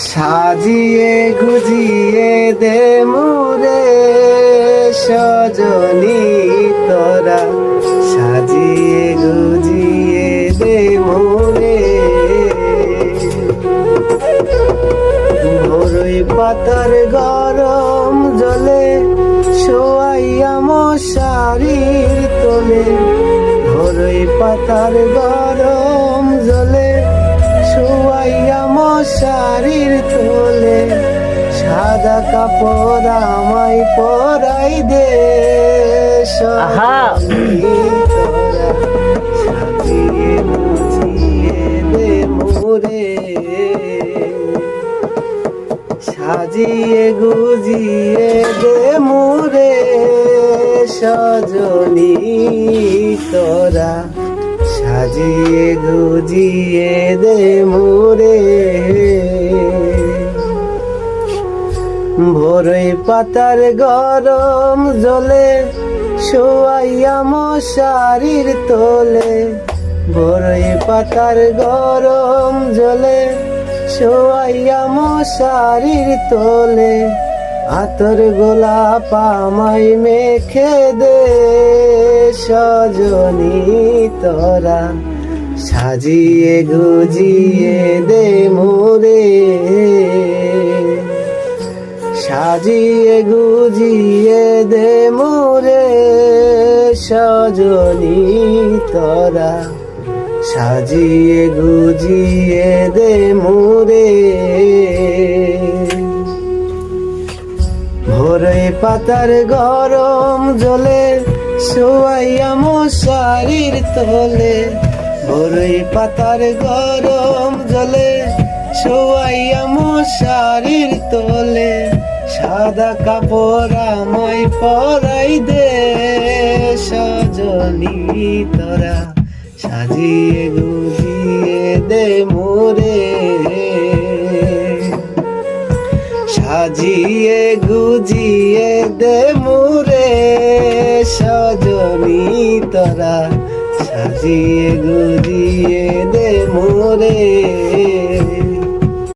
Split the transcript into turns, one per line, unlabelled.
সাজিয়ে গুজিয়ে দে মোরে সজনী তোরা, সাজিয়ে গুজিয়ে দে মোরে। বড়ই পাতার গরম জলে শোয়াইয়া মশারির তোলে, বড়ই পাতার গরম জলে শোয়াইয়া মশারির তোলে। সাদা কাপড় আমায় পরাই দে সজনী তোরা, সাজিয়ে গুজিয়ে দে মোরে, সাজিয়ে গুজিয়ে দে মোরে সজনী তোরা, সাজিয়ে গুজিয়ে দে মোরে। বড়ই পাতার গরম জলে শোয়াইয়া মশারির তোলে, বড়ই পাতার গরম জলে শোয়াইয়া মশারির তোলে। আতর গোলাপ আমায় মেখে দে সজনী তোরা, সাজিয়ে গুজিয়ে দে মোরে, সাজিয়ে গুজিয়ে দে মোরে সজনী তোরা, সাজিয়ে গুজিয়ে দে মোরে। ভোরে পাতার গরম জলে শোয়াইয়া মশারির তোলে, ভোরে পাতার গরম জলে শোয়াইয়া মশারির তোলে। সাদা কাপড় আমায় পরাই দে সজনী তোরা, সাজিয়ে গুজিয়ে দে মোরে, সাজিয়ে গুজিয়ে দে মোরে সজনী তোরা, সাজিয়ে গুজিয়ে দে মোরে।